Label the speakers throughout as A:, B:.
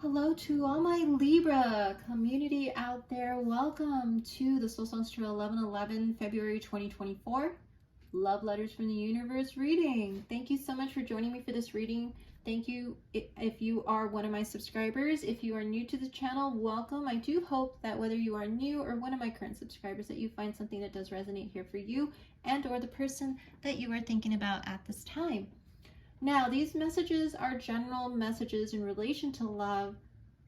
A: Hello to all my Libra community out there. Welcome to the Soul Songster 11/11 February 2024 Love Letters from the Universe reading. Thank you so much for joining me for this reading. Thank you if you are one of my subscribers. If you are new to the channel, welcome. I do hope that whether you are new or one of my current subscribers, that you find something that does resonate here for you and or the person that you are thinking about at this time. Now, these messages are general messages in relation to love,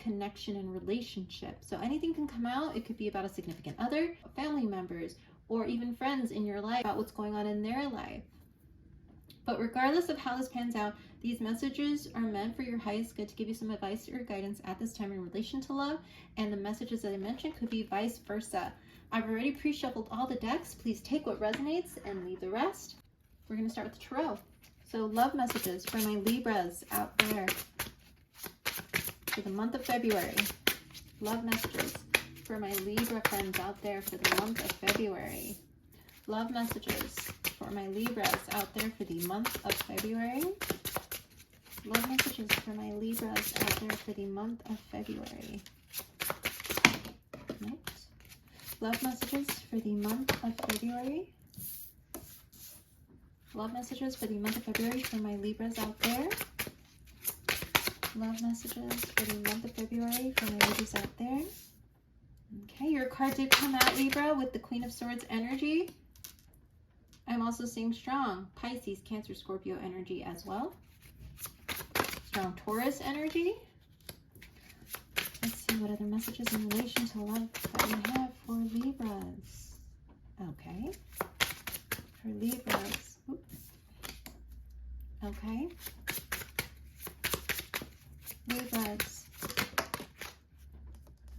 A: connection, and relationship. So anything can come out. It could be about a significant other, family members, or even friends in your life, about what's going on in their life. But regardless of how this pans out, these messages are meant for your highest good, to give you some advice or guidance at this time in relation to love. And the messages that I mentioned could be vice versa. I've already pre-shuffled all the decks. Please take what resonates and leave the rest. We're going to start with the tarot. So love messages for my Libras out there for the month of February. Love messages for my Libra friends out there for the month of February. Love messages for my Libras out there for the month of February. Love messages for my Libras out there for the month of February. Next. Love messages for the month of February. Love messages for the month of February for my Libras out there. Love messages for the month of February for my Libras out there. Okay, your card did come out, Libra, with the Queen of Swords energy. I'm also seeing strong Pisces, Cancer, Scorpio energy as well. Strong Taurus energy. Let's see what other messages in relation to love that we have for Libras. Okay. For Libras. Okay. Libras.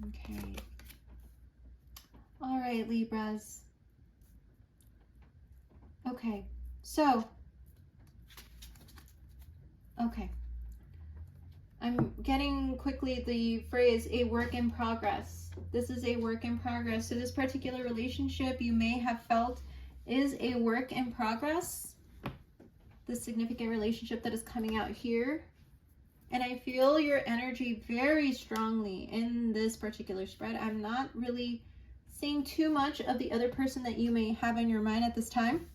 A: Okay. All right, Libras. Okay. So, okay. I'm getting quickly the phrase a work in progress. This is a work in progress. So this particular relationship you may have felt is a work in progress. The significant relationship that is coming out here. And I feel your energy very strongly in this particular spread. I'm not really seeing too much of the other person that you may have in your mind at this time.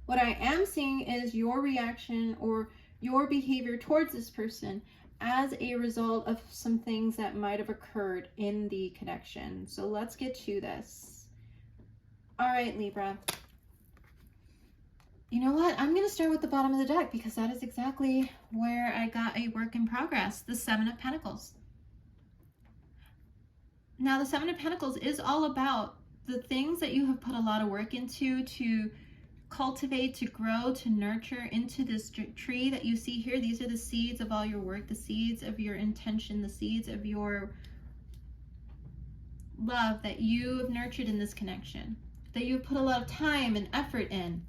A: What I am seeing is your reaction or your behavior towards this person as a result of some things that might have occurred in the connection. So let's get to this. All right, Libra. You know what? I'm going to start with the bottom of the deck because that is exactly where I got a work in progress, the Seven of Pentacles. Now, the Seven of Pentacles is all about the things that you have put a lot of work into to cultivate, to grow, to nurture into this tree that you see here. These are the seeds of all your work, the seeds of your intention, the seeds of your love that you have nurtured in this connection, that you've put a lot of time and effort in.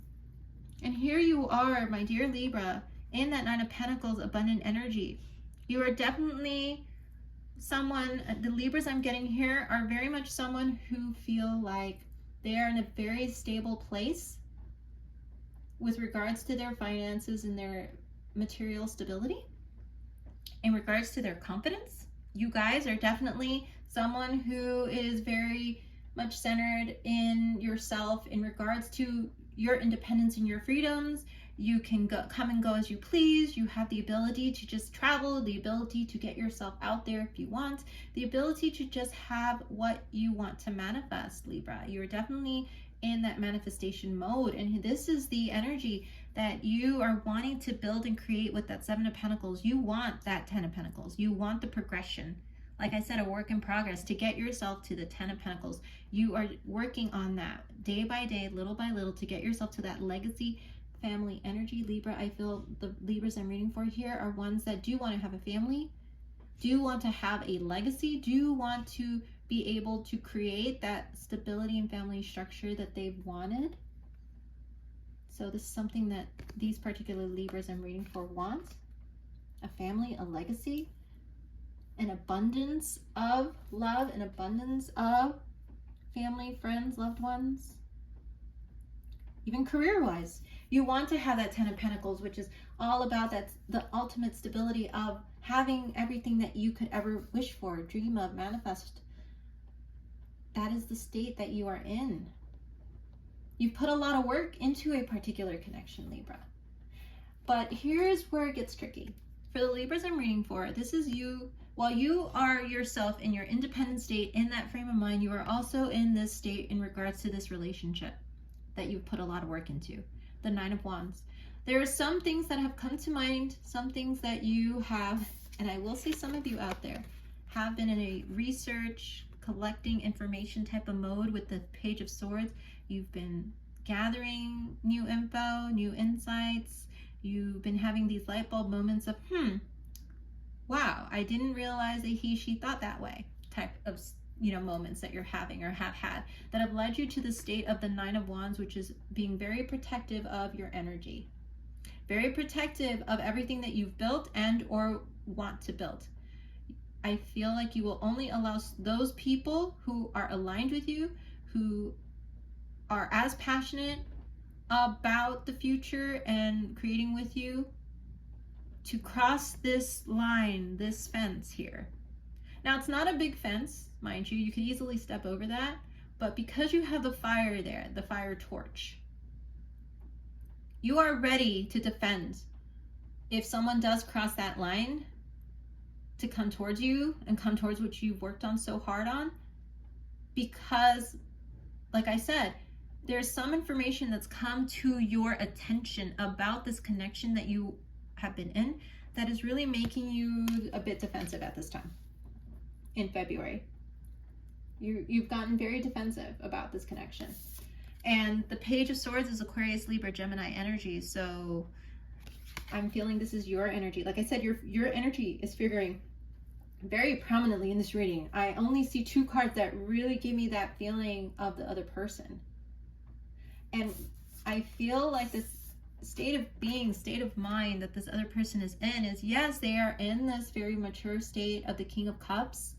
A: And here you are, my dear Libra, in that Nine of Pentacles abundant energy. You are definitely someone, the Libras I'm getting here are very much someone who feel like they are in a very stable place with regards to their finances and their material stability. In regards to their confidence, you guys are definitely someone who is very much centered in yourself in regards to your independence and your freedoms. You can come and go as you please. You have the ability to just travel, the ability to get yourself out there if you want, the ability to just have what you want to manifest, Libra. You're definitely in that manifestation mode. And this is the energy that you are wanting to build and create with that Seven of Pentacles. You want that Ten of Pentacles. You want the progression. Like I said, a work in progress to get yourself to the Ten of Pentacles. You are working on that day by day, little by little, to get yourself to that legacy family energy, Libra. I feel the Libras I'm reading for here are ones that do want to have a family, do want to have a legacy, do want to be able to create that stability and family structure that they've wanted. So this is something that these particular Libras I'm reading for want. A family, a legacy, an abundance of love, an abundance of family, friends, loved ones. Even career-wise, You want to have that 10 of Pentacles, which is all about the ultimate stability of having everything that you could ever wish for, dream of, manifest. That is the state that you are in. You've put a lot of work into a particular connection, Libra. But here's where it gets tricky. For the Libras I'm reading for, this is you. While you are yourself in your independent state, in that frame of mind, you are also in this state in regards to this relationship that you've put a lot of work into. The Nine of Wands. There are some things that have come to mind, some things that you have, and I will say some of you out there have been in a research, collecting information type of mode with the Page of Swords. You've been gathering new info, new insights. You've been having these light bulb moments of, wow, I didn't realize that he, she thought that way type of, moments that you're having or have had that have led you to the state of the Nine of Wands, which is being very protective of your energy, very protective of everything that you've built and or want to build. I feel like you will only allow those people who are aligned with you, who are as passionate about the future and creating with you, to cross this line, this fence here. Now, it's not a big fence, mind you. You could easily step over that, but because you have the fire there, the fire torch, you are ready to defend. If someone does cross that line to come towards you and come towards what you've worked on so hard on, because, like I said, there's some information that's come to your attention about this connection that you have been in that is really making you a bit defensive at this time in February. You've gotten very defensive about this connection. And the Page of Swords is Aquarius, Libra, Gemini energy. So I'm feeling this is your energy. Like I said, your energy is figuring very prominently in this reading. I only see two cards that really give me that feeling of the other person. And I feel like this state of being, state of mind that this other person is in is, yes, they are in this very mature state of the King of Cups,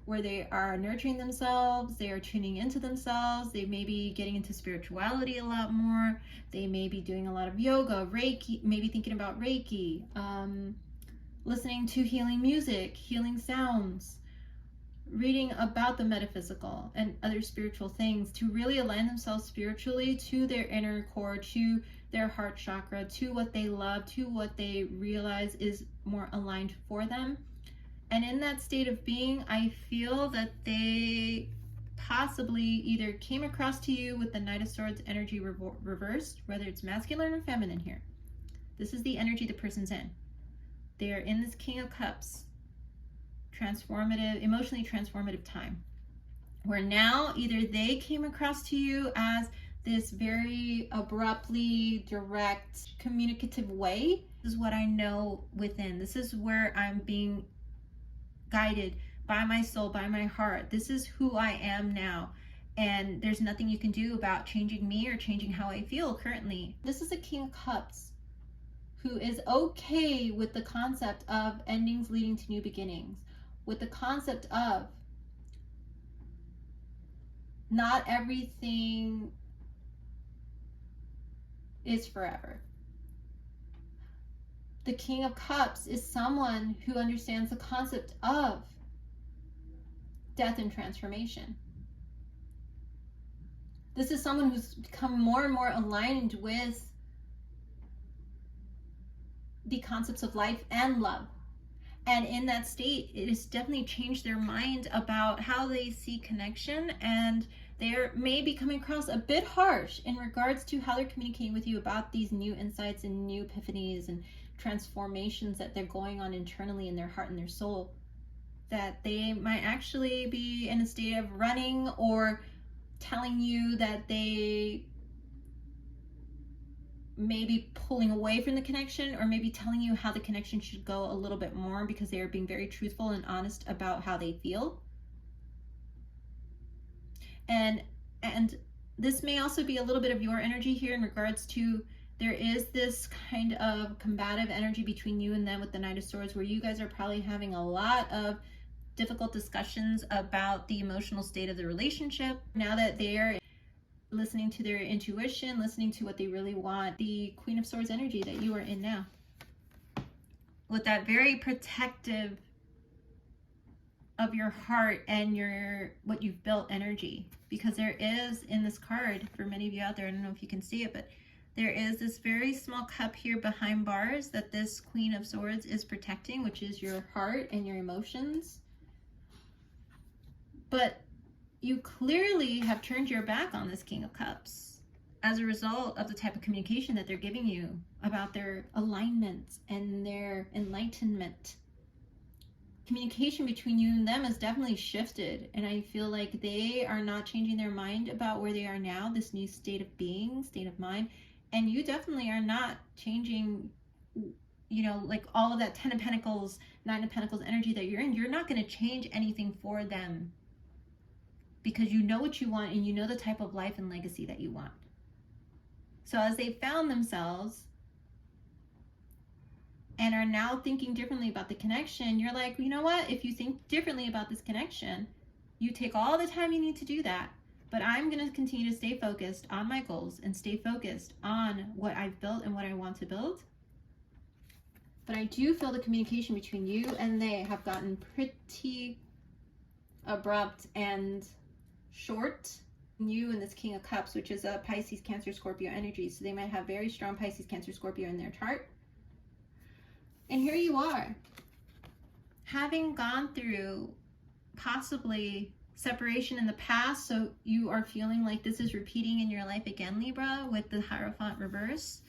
A: where they are nurturing themselves, they are tuning into themselves, they may be getting into spirituality a lot more, they may be doing a lot of yoga, Reiki, maybe thinking about Reiki, listening to healing music, healing sounds, reading about the metaphysical and other spiritual things to really align themselves spiritually to their inner core, to their heart chakra, to what they love, to what they realize is more aligned for them. And in that state of being, I feel that they possibly either came across to you with the Knight of Swords energy reversed, whether it's masculine or feminine here. This is the energy the person's in. They are in this King of Cups, transformative, emotionally transformative time, where now either they came across to you as this very abruptly direct, communicative way. This is what I know within. This is where I'm being guided by my soul, by my heart. This is who I am now. And there's nothing you can do about changing me or changing how I feel currently. This is a King of Cups who is okay with the concept of endings leading to new beginnings, with the concept of not everything is forever. The King of Cups is someone who understands the concept of death and transformation. This is someone who's become more and more aligned with the concepts of life and love. And in that state, it has definitely changed their mind about how they see connection, and they're maybe coming across a bit harsh in regards to how they're communicating with you about these new insights and new epiphanies and transformations that they're going on internally in their heart and their soul, that they might actually be in a state of running or telling you that they may be pulling away from the connection, or maybe telling you how the connection should go a little bit more because they are being very truthful and honest about how they feel. And this may also be a little bit of your energy here in regards to, there is this kind of combative energy between you and them with the Knight of Swords, where you guys are probably having a lot of difficult discussions about the emotional state of the relationship. Now that they're listening to their intuition, listening to what they really want. The Queen of Swords energy that you are in now, with that very protective of your heart and your what you've built energy. Because there is in this card, for many of you out there, I don't know if you can see it, but there is this very small cup here behind bars that this Queen of Swords is protecting, which is your heart and your emotions. But you clearly have turned your back on this King of Cups as a result of the type of communication that they're giving you about their alignment and their enlightenment. Communication between you and them has definitely shifted, and I feel like they are not changing their mind about where they are now, this new state of being, state of mind, and you definitely are not changing, you know, like all of that 10 of Pentacles, 9 of Pentacles energy that you're in. You're not going to change anything for them, because you know what you want and you know the type of life and legacy that you want. So as they found themselves and are now thinking differently about the connection, you're like, you know what? If you think differently about this connection, you take all the time you need to do that. But I'm going to continue to stay focused on my goals and stay focused on what I've built and what I want to build. But I do feel the communication between you and they have gotten pretty abrupt and short. You and this King of Cups, which is a Pisces, Cancer, Scorpio energy. So they might have very strong Pisces, Cancer, Scorpio in their chart. And here you are, having gone through possibly separation in the past. So you are feeling like this is repeating in your life again, Libra, with the Hierophant reverse.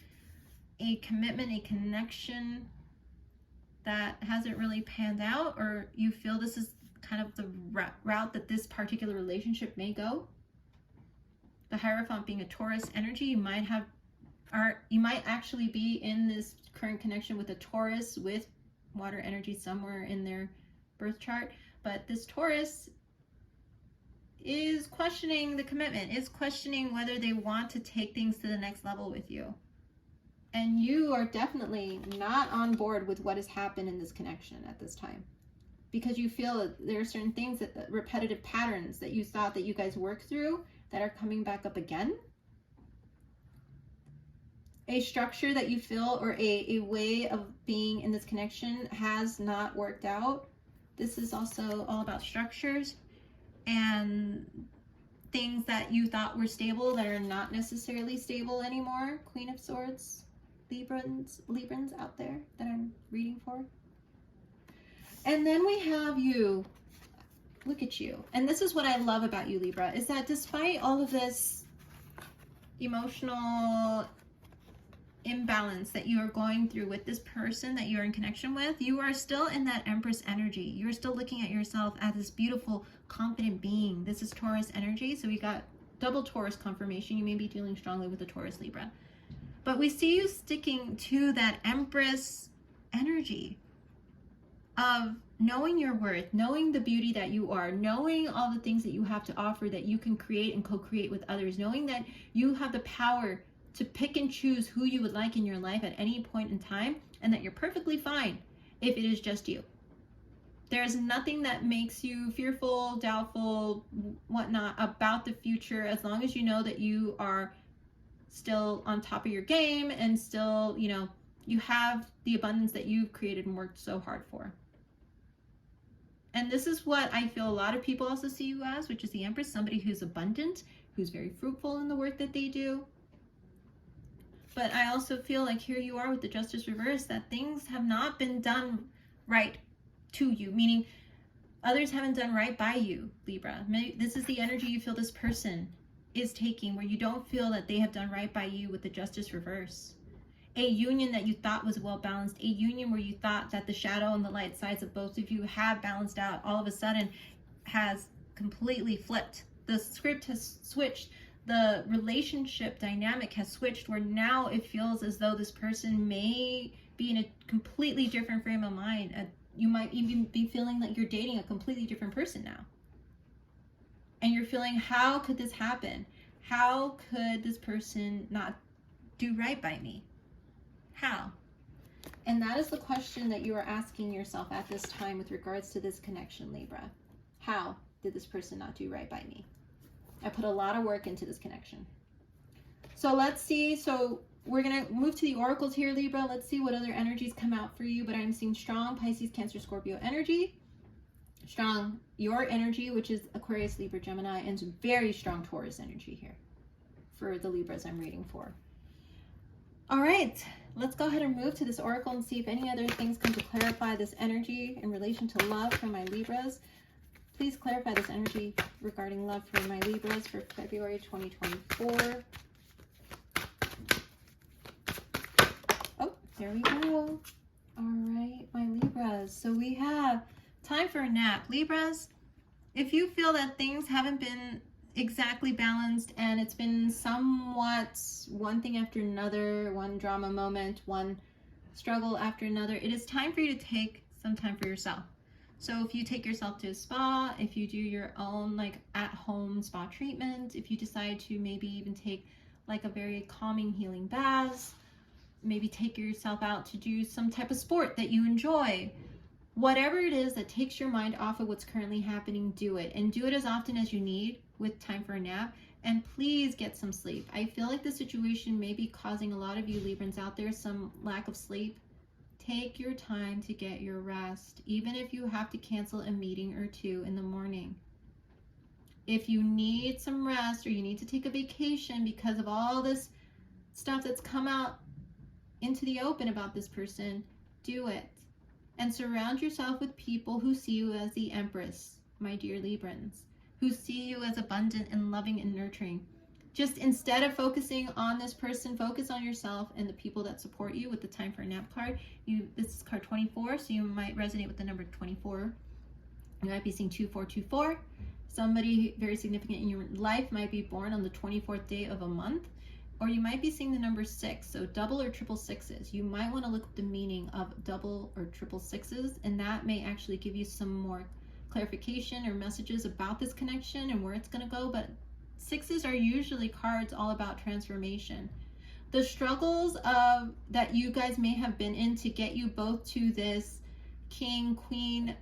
A: A commitment, a connection that hasn't really panned out, or you feel this is kind of the route that this particular relationship may go. The Hierophant being a Taurus energy, you might actually be in this current connection with a Taurus with water energy somewhere in their birth chart. But this Taurus is questioning the commitment, is questioning whether they want to take things to the next level with you. And you are definitely not on board with what has happened in this connection at this time, because you feel that there are certain things, that repetitive patterns that you thought that you guys worked through, that are coming back up again. A structure that you feel, or a way of being in this connection, has not worked out. This is also all about structures and things that you thought were stable that are not necessarily stable anymore. Queen of Swords, Librans out there that I'm reading for. And then we have you. Look at you. And this is what I love about you, Libra, is that despite all of this emotional imbalance that you are going through with this person that you're in connection with, you are still in that Empress energy. You're still looking at yourself as this beautiful, confident being. This is Taurus energy, so we got double Taurus confirmation. You may be dealing strongly with the Taurus, Libra. But we see you sticking to that Empress energy of knowing your worth, knowing the beauty that you are, knowing all the things that you have to offer that you can create and co-create with others, knowing that you have the power to pick and choose who you would like in your life at any point in time, and that you're perfectly fine if it is just you. There's nothing that makes you fearful, doubtful, whatnot about the future, as long as you know that you are still on top of your game and still, you know, you have the abundance that you've created and worked so hard for. And this is what I feel a lot of people also see you as, which is the Empress, somebody who's abundant, who's very fruitful in the work that they do. But I also feel like here you are with the Justice reverse, that things have not been done right to you, meaning others haven't done right by you, Libra. This is the energy you feel this person is taking, where you don't feel that they have done right by you with the Justice reverse. A union that you thought was well balanced, a union where you thought that the shadow and the light sides of both of you have balanced out, all of a sudden has completely flipped. The script has switched. The relationship dynamic has switched, where now it feels as though this person may be in a completely different frame of mind. You might even be feeling like you're dating a completely different person now. And you're feeling, how could this happen? How could this person not do right by me? How? And that is the question that you are asking yourself at this time with regards to this connection, Libra. How did this person not do right by me? I put a lot of work into this connection. So let's see. So we're going to move to the oracles here, Libra. Let's see what other energies come out for you. But I'm seeing strong Pisces, Cancer, Scorpio energy. Strong your energy, which is Aquarius, Libra, Gemini, and very strong Taurus energy here for the Libras I'm reading for. All right, let's go ahead and move to this oracle and see if any other things come to clarify this energy in relation to love for my Libras. Please clarify this energy regarding love for my Libras for February 2024. Oh, there we go. All right, my Libras. So we have time for a nap. Libras, if you feel that things haven't been exactly balanced and it's been somewhat one thing after another, one drama moment, one struggle after another, it is time for you to take some time for yourself. So if you take yourself to a spa, if you do your own like at-home spa treatment, if you decide to maybe even take like a very calming healing bath, maybe take yourself out to do some type of sport that you enjoy, whatever it is that takes your mind off of what's currently happening, do it. And do it as often as you need with time for a nap. And please get some sleep. I feel like the situation may be causing a lot of you Librans out there some lack of sleep. Take your time to get your rest, even if you have to cancel a meeting or two in the morning. If you need some rest or you need to take a vacation because of all this stuff that's come out into the open about this person, do it. And surround yourself with people who see you as the Empress, my dear Librans, who see you as abundant and loving and nurturing. Just instead of focusing on this person, focus on yourself and the people that support you with the time for a nap card. This is card 24, so you might resonate with the number 24. You might be seeing 2424. Somebody very significant in your life might be born on the 24th day of a month. Or you might be seeing the number 6, so double or triple sixes. You might want to look at the meaning of double or triple sixes, and that may actually give you some more clarification or messages about this connection and where it's going to go. But sixes are usually cards all about transformation. The struggles of that you guys may have been in to get you both to this king-queen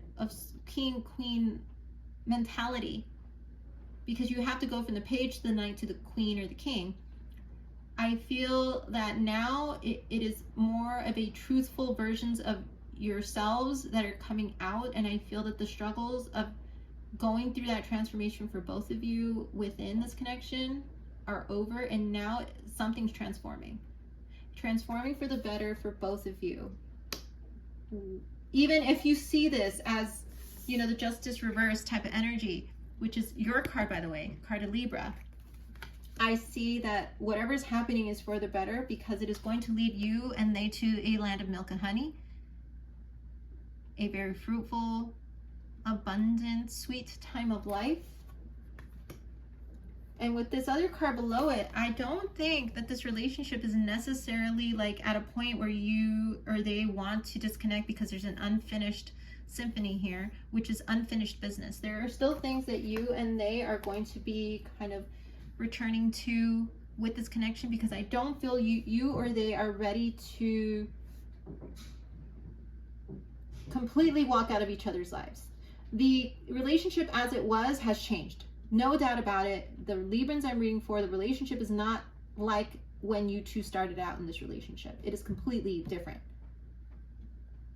A: mentality, because you have to go from the page to the knight to the queen or the king. I feel that now it is more of a truthful versions of yourselves that are coming out, and I feel that the struggles of going through that transformation for both of you within this connection are over, and now something's transforming for the better for both of you. Even if you see this as, you know, the Justice reverse type of energy, which is your card, by the way, card of Libra, I see that whatever's happening is for the better, because it is going to lead you and they to a land of milk and honey, a very fruitful, abundant, sweet time of life. And with this other card below it, I don't think that this relationship is necessarily like at a point where you or they want to disconnect, because there's an unfinished symphony here, which is unfinished business. There are still things that you and they are going to be kind of returning to with this connection, because I don't feel you or they are ready to completely walk out of each other's lives. The relationship as it was has changed. No doubt about it. The Librans I'm reading for, the relationship is not like when you two started out in this relationship. It is completely different.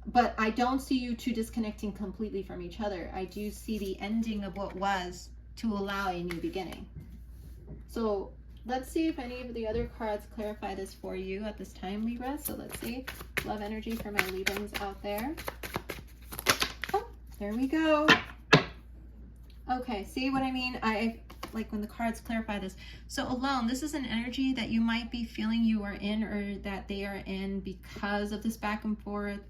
A: But I don't see you two disconnecting completely from each other. I do see the ending of what was to allow a new beginning. So let's see if any of the other cards clarify this for you at this time, Libra. So let's see. Love energy for my Librans out there. Oh, there we go. Okay, see what I mean? I like when the cards clarify this. So alone, this is an energy that you might be feeling you are in, or that they are in, because of this back and forth,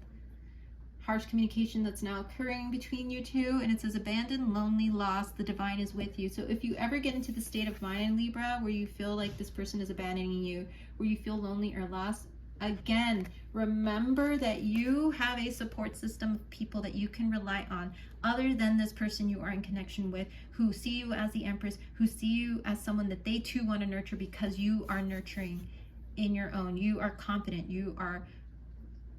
A: harsh communication that's now occurring between you two. And it says abandoned, lonely, lost, the divine is with you. So if you ever get into the state of mind, Libra, where you feel like this person is abandoning you, where you feel lonely or lost, again, remember that you have a support system of people that you can rely on, other than this person you are in connection with, who see you as the Empress, who see you as someone that they too want to nurture, because you are nurturing in your own. You are confident, you are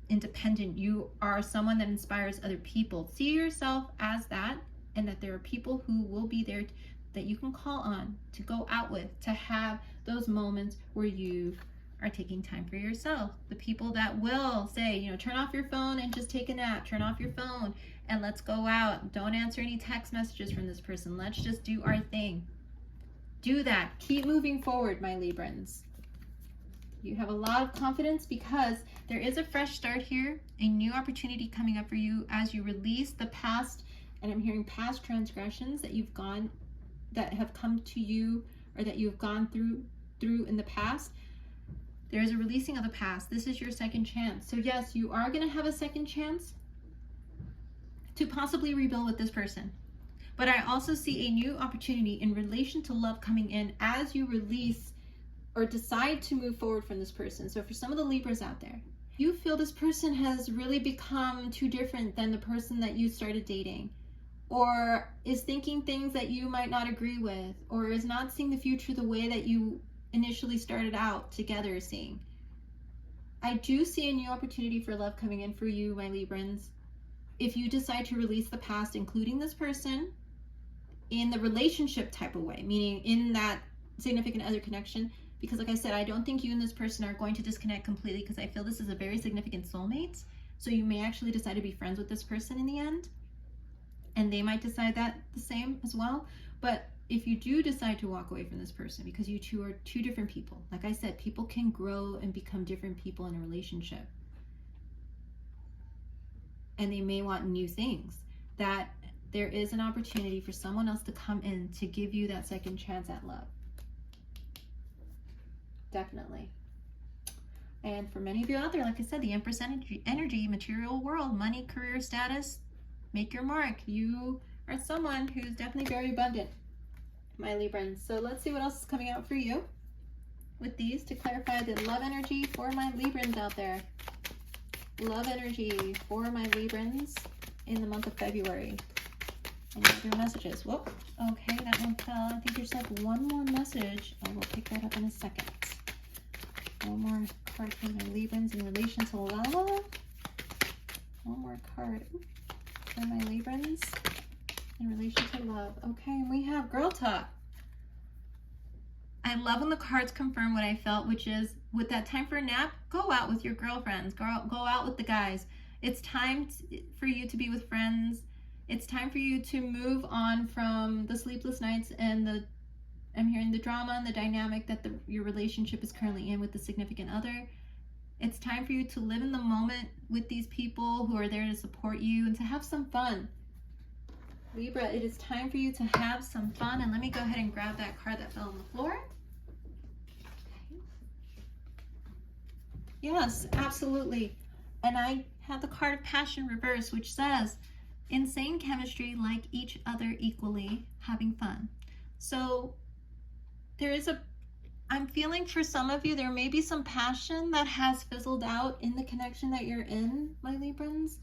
A: independent, you are someone that inspires other people. See yourself as that, and that there are people who will be there that you can call on, to go out with, to have those moments where you are taking time for yourself. The people that will say, you know, turn off your phone and just take a nap, turn off your phone and let's go out. Don't answer any text messages from this person. Let's just do our thing. Do that. Keep moving forward, my Librans. You have a lot of confidence because there is a fresh start here, a new opportunity coming up for you as you release the past, and I'm hearing past transgressions that that have come to you or that you've gone through in the past. There's a releasing of the past. This is your second chance. So yes, you are going to have a second chance to possibly rebuild with this person. But I also see a new opportunity in relation to love coming in as you release or decide to move forward from this person. So for some of the Libras out there, you feel this person has really become too different than the person that you started dating, or is thinking things that you might not agree with, or is not seeing the future the way that you initially started out together seeing. I do see a new opportunity for love coming in for you, my Librans. If you decide to release the past, including this person, in the relationship type of way, meaning in that significant other connection, because like I said, I don't think you and this person are going to disconnect completely, because I feel this is a very significant soulmate. So you may actually decide to be friends with this person in the end, and they might decide that the same as well. But if you do decide to walk away from this person, because you two are two different people, like I said, people can grow and become different people in a relationship, and they may want new things, that there is an opportunity for someone else to come in to give you that second chance at love. Definitely. And for many of you out there, like I said, the Empress energy, material world, money, career, status, make your mark. You are someone who's definitely very abundant, my Librans. So let's see what else is coming out for you with these to clarify the love energy for my Librans out there. Love energy for my Librans in the month of February. Any other messages? Whoop. Okay, that one fell. I think there's like one more message. I will pick that up in a second. One more card for my Librans in relation to love. One more card for my Librans in relation to love. Okay, and we have girl talk. I love when the cards confirm what I felt, which is with that time for a nap, go out with your girlfriends, go out with the guys. It's time for you to be with friends. It's time for you to move on from the sleepless nights and I'm hearing the drama and the dynamic that your relationship is currently in with the significant other. It's time for you to live in the moment with these people who are there to support you and to have some fun. Libra, it is time for you to have some fun. And let me go ahead and grab that card that fell on the floor. Okay. Yes, absolutely. And I have the card of Passion reverse, which says, insane chemistry, like each other equally, having fun. So I'm feeling for some of you, there may be some passion that has fizzled out in the connection that you're in, my Librans.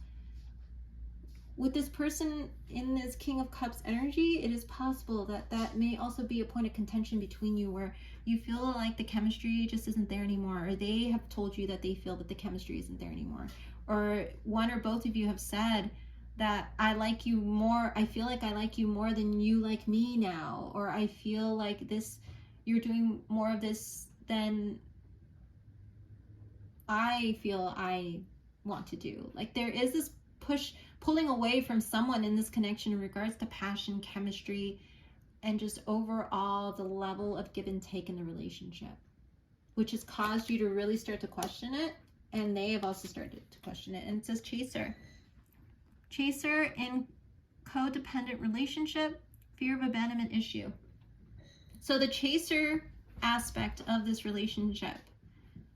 A: With this person in this King of Cups energy, it is possible that that may also be a point of contention between you, where you feel like the chemistry just isn't there anymore, or they have told you that they feel that the chemistry isn't there anymore, or one or both of you have said that I like you more, I feel like I like you more than you like me now, or I feel like you're doing more of this than I feel I want to do. Like there is this pulling away from someone in this connection in regards to passion, chemistry, and just overall the level of give and take in the relationship, which has caused you to really start to question it, and they have also started to question it. And it says chaser. Chaser in codependent relationship, fear of abandonment issue. So the chaser aspect of this relationship,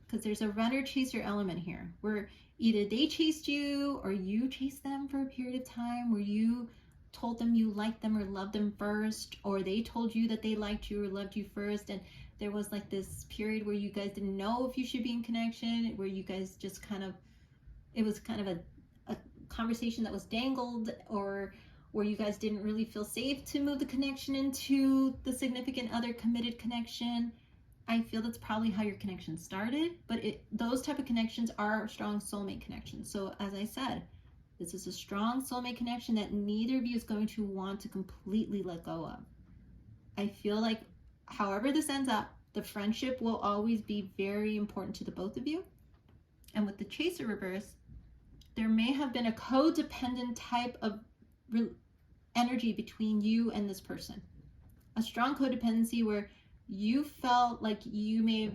A: because there's a runner-chaser element here, where either they chased you or you chased them for a period of time, where you told them you liked them or loved them first, or they told you that they liked you or loved you first, and there was like this period where you guys didn't know if you should be in connection, where you guys just it was kind of a conversation that was dangled, or where you guys didn't really feel safe to move the connection into the significant other committed connection. I feel that's probably how your connection started, but those type of connections are strong soulmate connections. So as I said, this is a strong soulmate connection that neither of you is going to want to completely let go of. I feel like however this ends up, the friendship will always be very important to the both of you. And with the Chaser reverse, there may have been a codependent type of energy between you and this person. A strong codependency where you felt like you may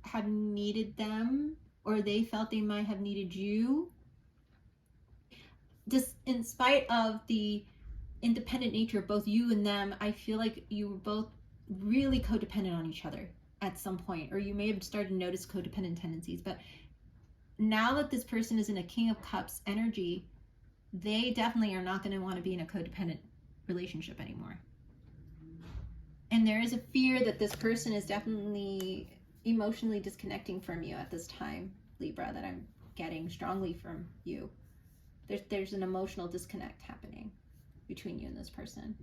A: have needed them, or they felt they might have needed you. Just in spite of the independent nature of both you and them, I feel like you were both really codependent on each other at some point, or you may have started to notice codependent tendencies. But now that this person is in a King of Cups energy, they definitely are not going to want to be in a codependent relationship anymore. And there is a fear that this person is definitely emotionally disconnecting from you at this time, Libra, that I'm getting strongly from you. There's an emotional disconnect happening between you and this person.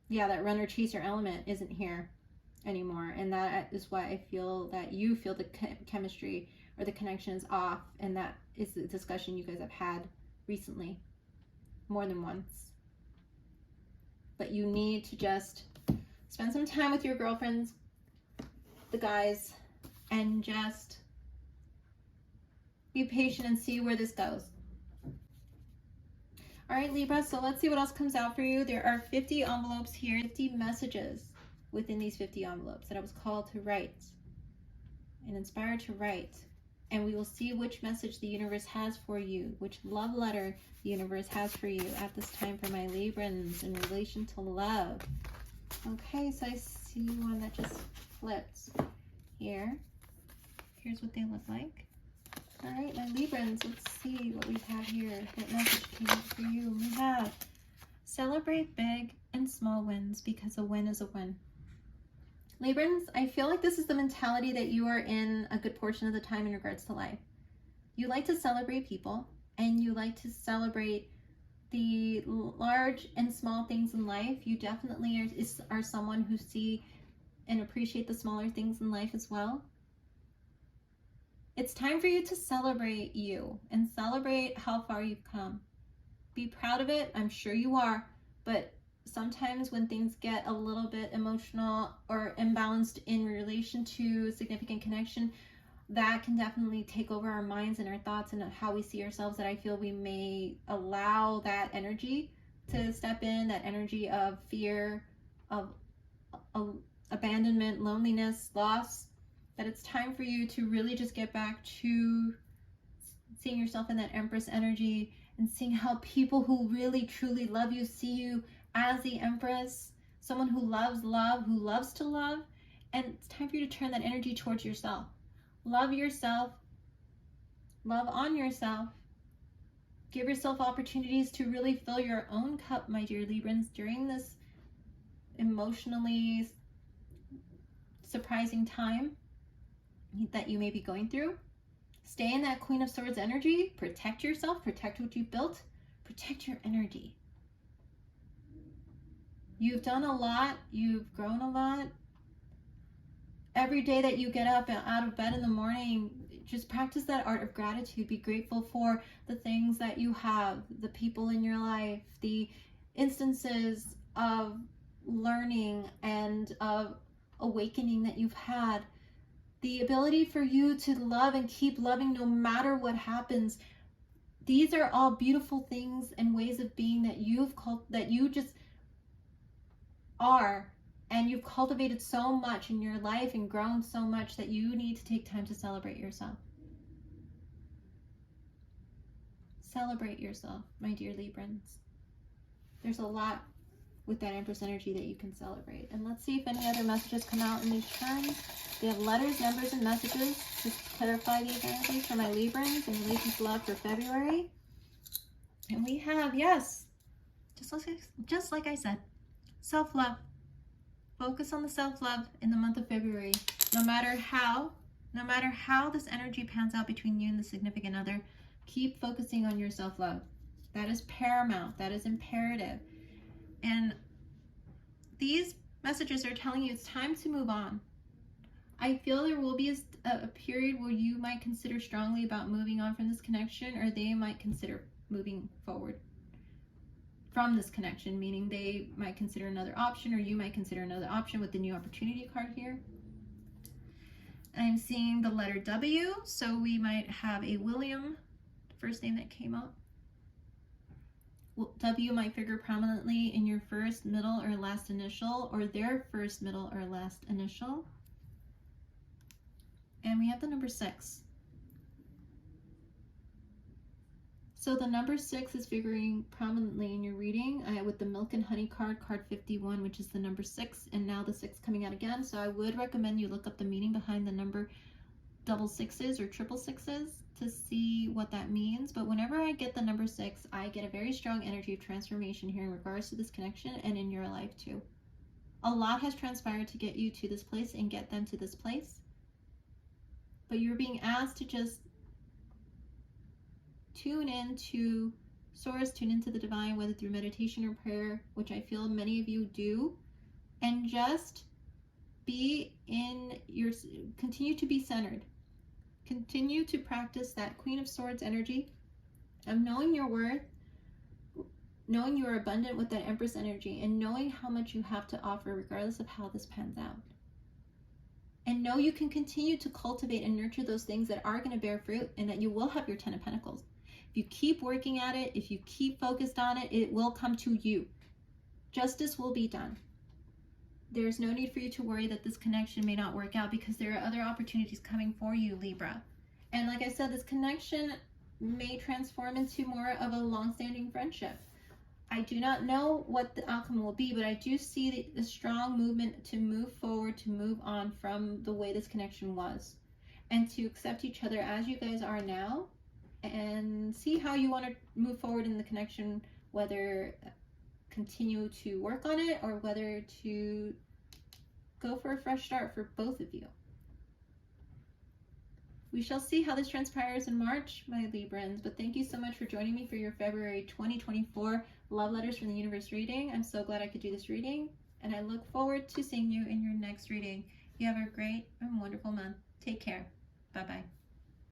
A: Yeah, that runner chaser element isn't here anymore, and that is why I feel that you feel the chemistry or the connection is off, and that is the discussion you guys have had recently more than once. But you need to just spend some time with your girlfriends, the guys, and just be patient and see where this goes. All right, Libra, so let's see what else comes out for you. There are 50 envelopes here, 50 messages within these 50 envelopes that I was called to write and inspired to write. And we will see which message the universe has for you, which love letter the universe has for you at this time for my Librans in relation to love. Okay, so I see one that just flipped here. Here's what they look like. All right, my Librans, let's see what we have here. What message came up for you? We have celebrate big and small wins because a win is a win. Librans, I feel like this is the mentality that you are in a good portion of the time in regards to life. You like to celebrate people, and you like to celebrate the large and small things in life. You definitely are someone who see and appreciate the smaller things in life as well. It's time for you to celebrate you and celebrate how far you've come. Be proud of it. I'm sure you are, but sometimes when things get a little bit emotional or imbalanced in relation to significant connection, that can definitely take over our minds and our thoughts and how we see ourselves, that I feel we may allow that energy to step in, that energy of fear, of abandonment, loneliness, loss, that it's time for you to really just get back to seeing yourself in that Empress energy and seeing how people who really truly love you see you as the Empress, someone who loves love, who loves to love. And it's time for you to turn that energy towards yourself. Love yourself, love on yourself. Give yourself opportunities to really fill your own cup, my dear Librans, during this emotionally surprising time that you may be going through. Stay in that Queen of Swords energy. Protect yourself, protect what you've built, protect your energy. You've done a lot, you've grown a lot. Every day that you get up and out of bed in the morning, just practice that art of gratitude. Be grateful for the things that you have, the people in your life, the instances of learning and of awakening that you've had. The ability for you to love and keep loving no matter what happens. These are all beautiful things and ways of being that you just are, and you've cultivated so much in your life and grown so much that you need to take time to celebrate yourself. Celebrate yourself, my dear Librans. There's a lot with that Empress energy that you can celebrate. And let's see if any other messages come out in these terms. We have letters, numbers, and messages to clarify these energies for my Librans in relation to love for February. And we have, yes, just like I said, self-love. Focus on the self-love in the month of February. No matter how this energy pans out between you and the significant other, keep focusing on your self-love. That is paramount. That is imperative. And these messages are telling you it's time to move on. I feel there will be a period where you might consider strongly about moving on from this connection, or they might consider moving forward. from this connection, meaning they might consider another option, or you might consider another option with the new opportunity card here. I'm seeing the letter W, so we might have a William, first name that came up. W might figure prominently in your first, middle, or last initial, or their first, middle, or last initial. And we have the number 6. So the number 6 is figuring prominently in your reading with the Milk and Honey card, card 51, which is the number 6, and now the 6 coming out again. So I would recommend you look up the meaning behind the number double sixes or triple sixes to see what that means. But whenever I get the number 6, I get a very strong energy of transformation here in regards to this connection and in your life too. A lot has transpired to get you to this place and get them to this place. But you're being asked to just tune into source, tune into the divine, whether through meditation or prayer, which I feel many of you do, and just be in your, continue to be centered. Continue to practice that Queen of Swords energy of knowing your worth, knowing you are abundant with that Empress energy, and knowing how much you have to offer regardless of how this pans out. And know you can continue to cultivate and nurture those things that are going to bear fruit, and that you will have your 10 of Pentacles. If you keep working at it, if you keep focused on it, it will come to you. Justice will be done. There's no need for you to worry that this connection may not work out, because there are other opportunities coming for you, Libra. And like I said, this connection may transform into more of a long-standing friendship. I do not know what the outcome will be, but I do see the strong movement to move forward, to move on from the way this connection was, and to accept each other as you guys are now, and see how you want to move forward in the connection, whether continue to work on it or whether to go for a fresh start for both of you. We shall see how this transpires in March, my Librans, but thank you so much for joining me for your February 2024 Love Letters from the Universe reading. I'm so glad I could do this reading, and I look forward to seeing you in your next reading. You have a great and wonderful month. Take care. Bye-bye.